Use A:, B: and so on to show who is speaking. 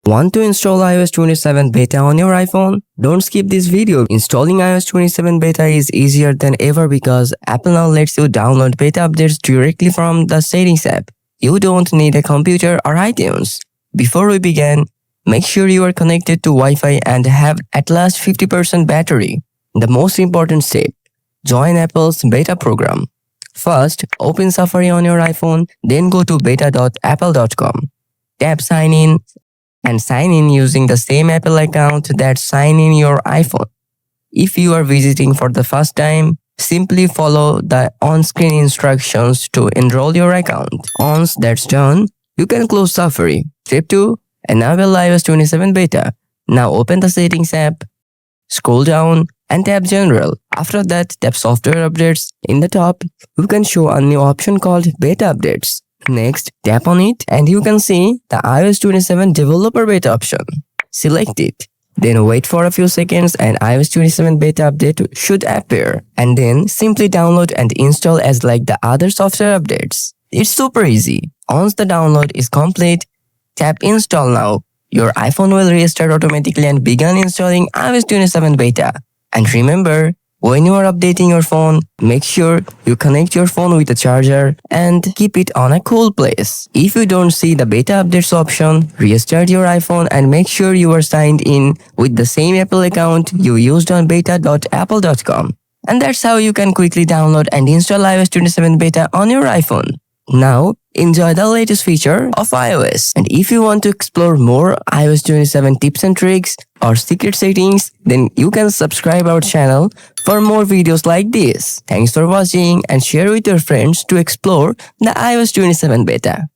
A: Want to install iOS 27 beta on your iPhone? Don't skip this video. Installing iOS 27 beta is easier than ever because Apple now lets you download beta updates directly from the Settings app. You don't need a computer or iTunes. Before we begin, make sure you are connected to Wi-Fi and have at least 50% battery. The most important step: join Apple's beta program. First, open Safari on your iPhone, then go to beta.apple.com. Tap Sign In and sign in using the same Apple account that sign in your iPhone. If you are visiting for the first time, simply follow the on-screen instructions to enroll your account. Once that's done, you can close Safari. Step 2. Enable iOS 27 beta. Now open the Settings app, scroll down and tap General. After that, tap Software Updates. In the top, you can show a new option called Beta Updates. Next, tap on it and you can see the iOS 27 Developer Beta option. Select it. Then wait for a few seconds and iOS 27 beta update should appear. And then simply download and install as like the other software updates. It's super easy. Once the download is complete, tap Install Now. Your iPhone will restart automatically and begin installing iOS 27 beta. And remember, when you are updating your phone, make sure you connect your phone with a charger and keep it on a cool place. If you don't see the beta updates option, restart your iPhone and make sure you are signed in with the same Apple account you used on beta.apple.com. And that's how you can quickly download and install iOS 27 beta on your iPhone. Now, enjoy the latest feature of iOS. And if you want to explore more iOS 27 tips and tricks or secret settings, then you can subscribe our channel for more videos like this. Thanks for watching and share with your friends to explore the iOS 27 beta.